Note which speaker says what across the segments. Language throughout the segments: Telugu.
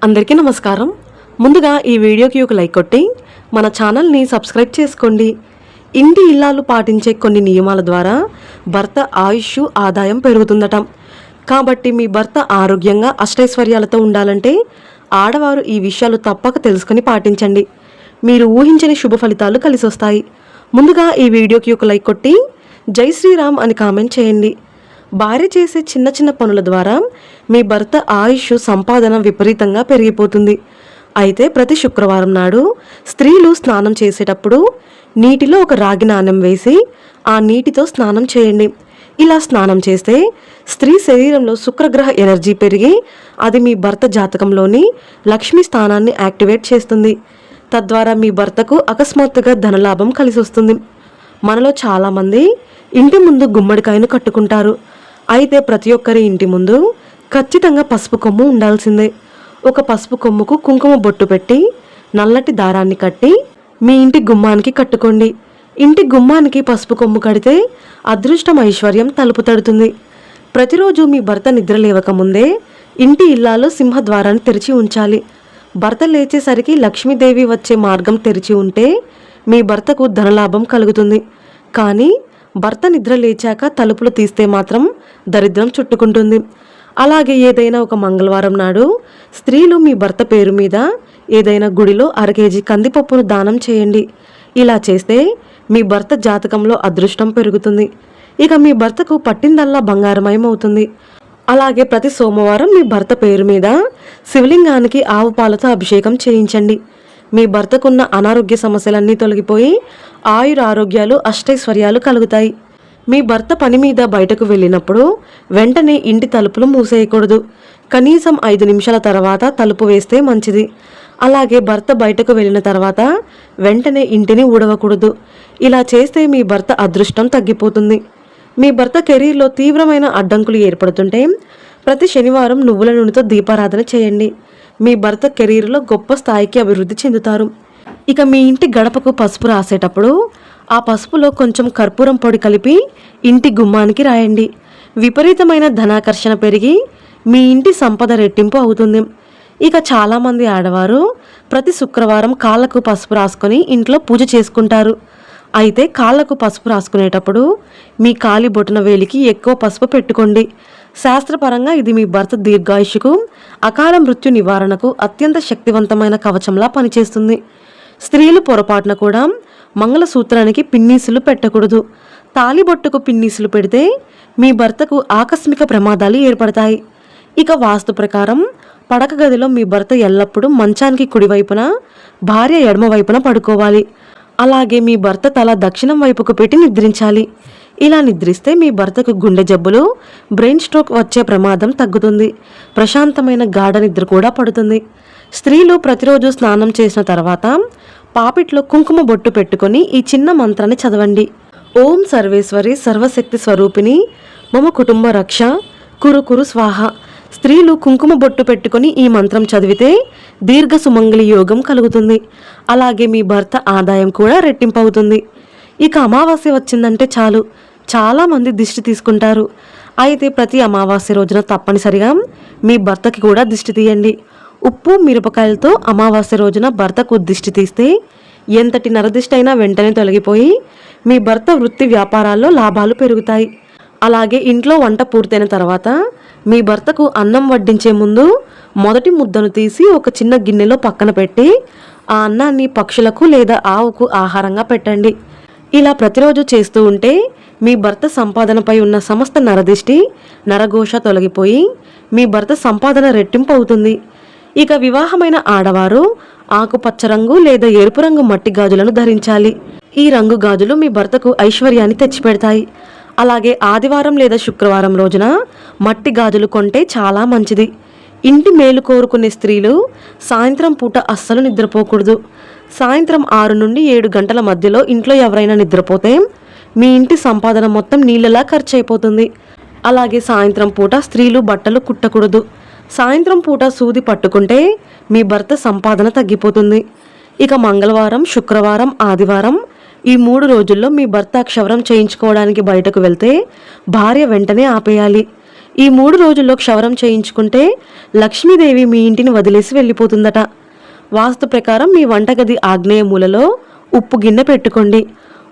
Speaker 1: అందరికీ నమస్కారం. ముందుగా ఈ వీడియోకి ఒక లైక్ కొట్టి మన ఛానల్ని సబ్స్క్రైబ్ చేసుకోండి. ఇంటి ఇల్లాలు పాటించే కొన్ని నియమాల ద్వారా భర్త ఆయుష్ ఆదాయం పెరుగుతుందట. కాబట్టి మీ భర్త ఆరోగ్యంగా అష్టైశ్వర్యాలతో ఉండాలంటే ఆడవారు ఈ విషయాలు తప్పక తెలుసుకొని పాటించండి. మీరు ఊహించని శుభ ఫలితాలు కలిసి వస్తాయి. ముందుగా ఈ వీడియోకి ఒక లైక్ కొట్టి జై శ్రీరామ్ అని కామెంట్ చేయండి. భార్య చేసే చిన్న చిన్న పనుల ద్వారా మీ భర్త ఆయుష్ సంపాదన విపరీతంగా పెరిగిపోతుంది. అయితే ప్రతి శుక్రవారం నాడు స్త్రీలు స్నానం చేసేటప్పుడు నీటిలో ఒక రాగి నాణెం వేసి ఆ నీటితో స్నానం చేయండి. ఇలా స్నానం చేస్తే స్త్రీ శరీరంలో శుక్రగ్రహ ఎనర్జీ పెరిగి అది మీ భర్త జాతకంలోని లక్ష్మీ స్థానాన్ని యాక్టివేట్ చేస్తుంది. తద్వారా మీ భర్తకు అకస్మాత్తుగా ధనలాభం కలిసి వస్తుంది. మనలో చాలామంది ఇంటి ముందు గుమ్మడికాయను కట్టుకుంటారు. అయితే ప్రతి ఒక్కరి ఇంటి ముందు ఖచ్చితంగా పసుపు కొమ్ము ఉండాల్సిందే. ఒక పసుపు కొమ్ముకు కుంకుమ బొట్టు పెట్టి నల్లటి దారాన్ని కట్టి మీ ఇంటి గుమ్మానికి కట్టుకోండి. ఇంటి గుమ్మానికి పసుపు కొమ్ము కడితే అదృష్టం ఐశ్వర్యం తలుపు తడుతుంది. ప్రతిరోజు మీ భర్త నిద్ర లేవకముందే ఇంటి ఇల్లాలు సింహద్వారాన్ని తెరిచి ఉంచాలి. భర్త లేచేసరికి లక్ష్మీదేవి వచ్చే మార్గం తెరిచి ఉంటే మీ భర్తకు ధనలాభం కలుగుతుంది. కానీ భర్త నిద్ర లేచాక తలుపులు తీస్తే మాత్రం దరిద్రం చుట్టుకుంటుంది. అలాగే ఏదైనా ఒక మంగళవారం నాడు స్త్రీలు మీ భర్త పేరు మీద ఏదైనా గుడిలో 1/2 కేజీ కందిపప్పును దానం చేయండి. ఇలా చేస్తే మీ భర్త జాతకంలో అదృష్టం పెరుగుతుంది. ఇక మీ భర్తకు పట్టిందల్లా బంగారమయం అవుతుంది. అలాగే ప్రతి సోమవారం మీ భర్త పేరు మీద శివలింగానికి ఆవు పాలతో అభిషేకం చేయించండి. మీ భర్తకున్న అనారోగ్య సమస్యలన్నీ తొలగిపోయి ఆయురారోగ్యాలు అష్టైశ్వర్యాలు కలుగుతాయి. మీ భర్త పని మీద బయటకు వెళ్ళినప్పుడు వెంటనే ఇంటి తలుపులు మూసేయకూడదు. కనీసం 5 నిమిషాల తర్వాత తలుపు వేస్తే మంచిది. అలాగే భర్త బయటకు వెళ్ళిన తర్వాత వెంటనే ఇంటిని ఊడవకూడదు. ఇలా చేస్తే మీ భర్త అదృష్టం తగ్గిపోతుంది. మీ భర్త కెరీర్లో తీవ్రమైన అడ్డంకులు ఏర్పడుతుంటే ప్రతి శనివారం నువ్వుల నూనెతో దీపారాధన చేయండి. మీ భర్త కెరీర్లో గొప్ప స్థాయికి అభివృద్ధి చెందుతారు. ఇక మీ ఇంటి గడపకు పసుపు రాసేటప్పుడు ఆ పసుపులో కొంచెం కర్పూరం పొడి కలిపి ఇంటి గుమ్మానికి రాయండి. విపరీతమైన ధనాకర్షణ పెరిగి మీ ఇంటి సంపద రెట్టింపు అవుతుంది. ఇక చాలామంది ఆడవారు ప్రతి శుక్రవారం కాళ్ళకు పసుపు రాసుకొని ఇంట్లో పూజ చేసుకుంటారు. అయితే కాళ్ళకు పసుపు రాసుకునేటప్పుడు మీ కాలి బొటన వేలికి ఎక్కువ పసుపు పెట్టుకోండి. శాస్త్రపరంగా ఇది మీ భర్త దీర్ఘాయుషుకు అకాల మృత్యు నివారణకు అత్యంత శక్తివంతమైన కవచంలా పనిచేస్తుంది. స్త్రీలు పొరపాటున కూడా మంగళసూత్రానికి పిన్నీసులు పెట్టకూడదు. తాలిబొట్టుకు పిన్నీసులు పెడితే మీ భర్తకు ఆకస్మిక ప్రమాదాలు ఏర్పడతాయి. ఇక వాస్తు ప్రకారం పడక గదిలో మీ భర్త ఎల్లప్పుడూ మంచానికి కుడివైపున భార్య ఎడమ వైపున పడుకోవాలి. అలాగే మీ భర్త తల దక్షిణం వైపుకు పెట్టి నిద్రించాలి. ఇలా నిద్రిస్తే మీ భర్తకు గుండె జబ్బులు, బ్రెయిన్ స్ట్రోక్ వచ్చే ప్రమాదం తగ్గుతుంది. ప్రశాంతమైన గాఢ నిద్ర కూడా పడుతుంది. స్త్రీలు ప్రతిరోజు స్నానం చేసిన తర్వాత పాపిట్లో కుంకుమ బొట్టు పెట్టుకొని ఈ చిన్న మంత్రాన్ని చదవండి. ఓం సర్వేశ్వరి సర్వశక్తి స్వరూపిణి మమ కుటుంబ రక్ష కురు కురు స్వాహ. స్త్రీలు కుంకుమ బొట్టు పెట్టుకొని ఈ మంత్రం చదివితే దీర్ఘ సుమంగళి యోగం కలుగుతుంది. అలాగే మీ భర్త ఆదాయం కూడా రెట్టింపవుతుంది. ఇక అమావాస్య వచ్చిందంటే చాలు చాలామంది దిష్టి తీసుకుంటారు. అయితే ప్రతి అమావాస్య రోజున తప్పనిసరిగా మీ భర్తకి కూడా దిష్టి తీయండి. ఉప్పు మిరపకాయలతో అమావాస్య రోజున భర్తకు దిష్టి తీస్తే ఎంతటి నరదిష్టి అయినా వెంటనే తొలగిపోయి మీ భర్త వృత్తి వ్యాపారాల్లో లాభాలు పెరుగుతాయి. అలాగే ఇంట్లో వంట పూర్తయిన తర్వాత మీ భర్తకు అన్నం వడ్డించే ముందు మొదటి ముద్దను తీసి ఒక చిన్న గిన్నెలో పక్కన పెట్టి ఆ అన్నాన్ని పక్షులకు లేదా ఆవుకు ఆహారంగా పెట్టండి. ఇలా ప్రతిరోజు చేస్తూ ఉంటే మీ భర్త సంపాదనపై ఉన్న సమస్త నరదిష్టి నరఘోష తొలగిపోయి మీ భర్త సంపాదన రెట్టింపు అవుతుంది. ఇక వివాహమైన ఆడవారు ఆకుపచ్చ రంగు లేదా ఎరుపు రంగు మట్టి గాజులను ధరించాలి. ఈ రంగు గాజులు మీ భర్తకు ఐశ్వర్యాన్ని తెచ్చిపెడతాయి. అలాగే ఆదివారం లేదా శుక్రవారం రోజున మట్టి గాజులు కొంటే చాలా మంచిది. ఇంటి మేలు కోరుకునే స్త్రీలు సాయంత్రం పూట అస్సలు నిద్రపోకూడదు. సాయంత్రం 6 నుండి 7 గంటల మధ్యలో ఇంట్లో ఎవరైనా నిద్రపోతే మీ ఇంటి సంపాదన మొత్తం నీళ్ళలా ఖర్చు అయిపోతుంది. అలాగే సాయంత్రం పూట స్త్రీలు బట్టలు కుట్టకూడదు. సాయంత్రం పూట సూది పట్టుకుంటే మీ భర్త సంపాదన తగ్గిపోతుంది. ఇక మంగళవారం, శుక్రవారం, ఆదివారం ఈ 3 రోజుల్లో మీ భర్త క్షవరం చేయించుకోవడానికి బయటకు వెళ్తే భార్య వెంటనే ఆపేయాలి. ఈ 3 రోజుల్లో క్షవరం చేయించుకుంటే లక్ష్మీదేవి మీ ఇంటిని వదిలేసి వెళ్ళిపోతుందట. వాస్తు ప్రకారం మీ వంటగది ఆగ్నేయ మూలలో ఉప్పు గిన్నె పెట్టుకోండి.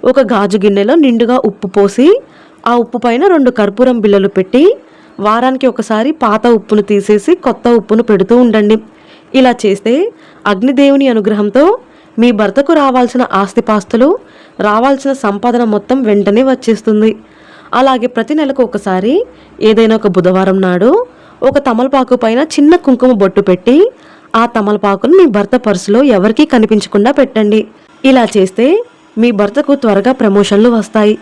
Speaker 1: ఒక గాజు గిన్నెలో నిండుగా ఉప్పు పోసి ఆ ఉప్పు పైన 2 కర్పూరం బిళ్ళలు పెట్టి వారానికి ఒకసారి పాత ఉప్పును తీసేసి కొత్త ఉప్పును పెడుతూ ఉండండి. ఇలా చేస్తే అగ్నిదేవుని అనుగ్రహంతో మీ భర్తకు రావాల్సిన ఆస్తిపాస్తులు, రావాల్సిన సంపాదన మొత్తం వెంటనే వచ్చేస్తుంది. అలాగే ప్రతి నెలకు ఒకసారి ఏదైనా ఒక బుధవారం నాడు ఒక తమలపాకు పైన చిన్న కుంకుమ బొట్టు పెట్టి ఆ తమలపాకును మీ భర్త పర్సులో ఎవరికీ కనిపించకుండా పెట్టండి. ఇలా చేస్తే మీ భర్తకు త్వరగా ప్రమోషన్లు వస్తాయి,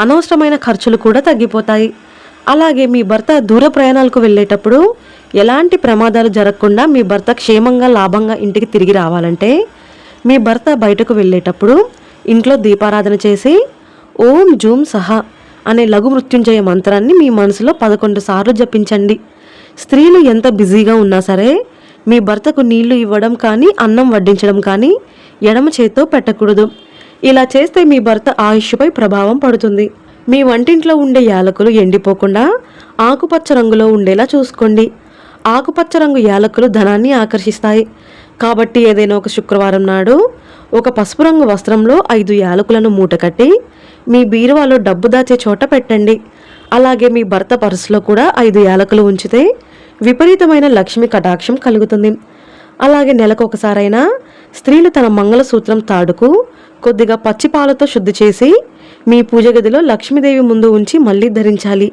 Speaker 1: అనవసరమైన ఖర్చులు కూడా తగ్గిపోతాయి. అలాగే మీ భర్త దూర ప్రయాణాలకు వెళ్ళేటప్పుడు ఎలాంటి ప్రమాదాలు జరగకుండా మీ భర్త క్షేమంగా లాభంగా ఇంటికి తిరిగి రావాలంటే మీ భర్త బయటకు వెళ్ళేటప్పుడు ఇంట్లో దీపారాధన చేసి ఓం జూమ్ సహా అనే లఘు మృత్యుంజయ మంత్రాన్ని మీ మనసులో 11 సార్లు జపించండి. స్త్రీలు ఎంత బిజీగా ఉన్నా సరే మీ భర్తకు నీళ్లు ఇవ్వడం కానీ అన్నం వడ్డించడం కానీ ఎడమ చేత్తో పెట్టకూడదు. ఇలా చేస్తే మీ భర్త ఆయుష్పై ప్రభావం పడుతుంది. మీ వంటింట్లో ఉండే యాలకులు ఎండిపోకుండా ఆకుపచ్చ రంగులో ఉండేలా చూసుకోండి. ఆకుపచ్చ రంగు యాలకులు ధనాన్ని ఆకర్షిస్తాయి. కాబట్టి ఏదైనా ఒక శుక్రవారం నాడు ఒక పసుపు రంగు వస్త్రంలో 5 యాలకులను మూటకట్టి మీ బీరువాలో డబ్బు దాచే చోట పెట్టండి. అలాగే మీ భర్త పర్సులో కూడా 5 యాలకులు ఉంచితే విపరీతమైన లక్ష్మి కటాక్షం కలుగుతుంది. అలాగే నెలకు ఒకసారైనా స్త్రీలు తన మంగళసూత్రం తాడుకు కొద్దిగా పచ్చి పాలతో శుద్ధి చేసి మీ పూజ గదిలో లక్ష్మీదేవి ముందు ఉంచి మళ్ళీ ధరించాలి.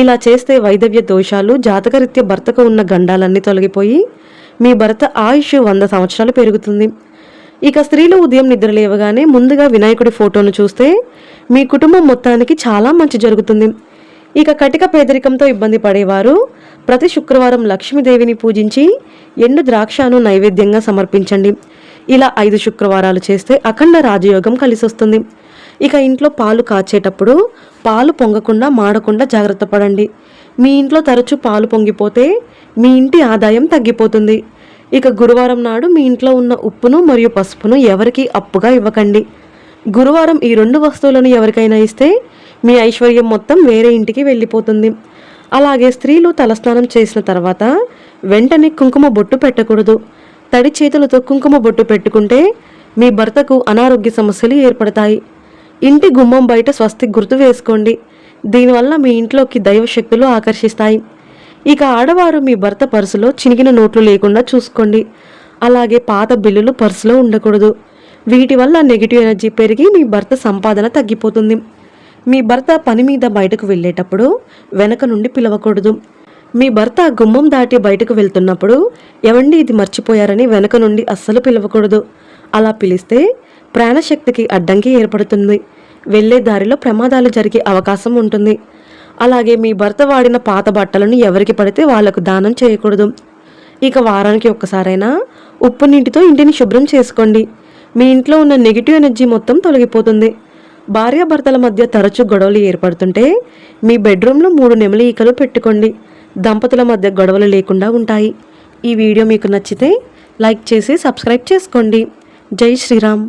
Speaker 1: ఇలా చేస్తే వైదవ్య దోషాలు, జాతకరీత్యా భర్తకు ఉన్న గండాలన్నీ తొలగిపోయి మీ భర్త ఆయుష్ 100 సంవత్సరాలు పెరుగుతుంది. ఇక స్త్రీలు ఉదయం నిద్ర లేవగానే ముందుగా వినాయకుడి ఫోటోను చూస్తే మీ కుటుంబం మొత్తానికి చాలా మంచి జరుగుతుంది. ఇక కటిక పేదరికంతో ఇబ్బంది పడేవారు ప్రతి శుక్రవారం లక్ష్మీదేవిని పూజించి ఎండు ద్రాక్షను నైవేద్యంగా సమర్పించండి. ఇలా 5 శుక్రవారాలు చేస్తే అఖండ రాజయోగం కలిసొస్తుంది. ఇక ఇంట్లో పాలు కాచేటప్పుడు పాలు పొంగకుండా మాడకుండా జాగ్రత్త పడండి. మీ ఇంట్లో తరచూ పాలు పొంగిపోతే మీ ఇంటి ఆదాయం తగ్గిపోతుంది. ఇక గురువారం నాడు మీ ఇంట్లో ఉన్న ఉప్పును మరియు పసుపును ఎవరికి అప్పుగా ఇవ్వకండి. గురువారం ఈ 2 వస్తువులను ఎవరికైనా ఇస్తే మీ ఐశ్వర్యం మొత్తం వేరే ఇంటికి వెళ్ళిపోతుంది. అలాగే స్త్రీలు తలస్నానం చేసిన తర్వాత వెంటనే కుంకుమ బొట్టు పెట్టకూడదు. తడి చేతులతో కుంకుమ బొట్టు పెట్టుకుంటే మీ భర్తకు అనారోగ్య సమస్యలు ఏర్పడతాయి. ఇంటి గుమ్మం బయట స్వస్తిక్ గుర్తు వేసుకోండి. దీనివల్ల మీ ఇంట్లోకి దైవశక్తులు ఆకర్షిస్తాయి. ఇక ఆడవారు మీ భర్త పర్సులో చినిగిన నోట్లు లేకుండా చూసుకోండి. అలాగే పాత బిల్లులు పర్సులో ఉండకూడదు. వీటి వల్ల నెగిటివ్ ఎనర్జీ పెరిగి మీ భర్త సంపాదన తగ్గిపోతుంది. మీ భర్త పని మీద బయటకు వెళ్ళేటప్పుడు వెనక నుండి పిలవకూడదు. మీ భర్త గుమ్మం దాటి బయటకు వెళ్తున్నప్పుడు ఎవండి ఇది మర్చిపోయారని వెనక నుండి అస్సలు పిలవకూడదు. అలా పిలిస్తే ప్రాణశక్తికి అడ్డంకి ఏర్పడుతుంది. వెళ్లే దారిలో ప్రమాదాలు జరిగే అవకాశం ఉంటుంది. అలాగే మీ భర్త వాడిన పాత బట్టలను ఎవరికి పడితే వాళ్లకు దానం చేయకూడదు. ఇక వారానికి ఒక్కసారైనా ఉప్పు నీటితో ఇంటిని శుభ్రం చేసుకోండి. మీ ఇంట్లో ఉన్న నెగిటివ్ ఎనర్జీ మొత్తం తొలగిపోతుంది. భార్యాభర్తల మధ్య తరచూ గొడవలు ఏర్పడుతుంటే మీ బెడ్రూమ్లో 3 నెమలి ఈకలు పెట్టుకోండి. దంపతుల మధ్య గొడవలు లేకుండా ఉంటాయి. ఈ వీడియో మీకు నచ్చితే లైక్ చేసి సబ్స్క్రైబ్ చేసుకోండి. జై శ్రీరామ్.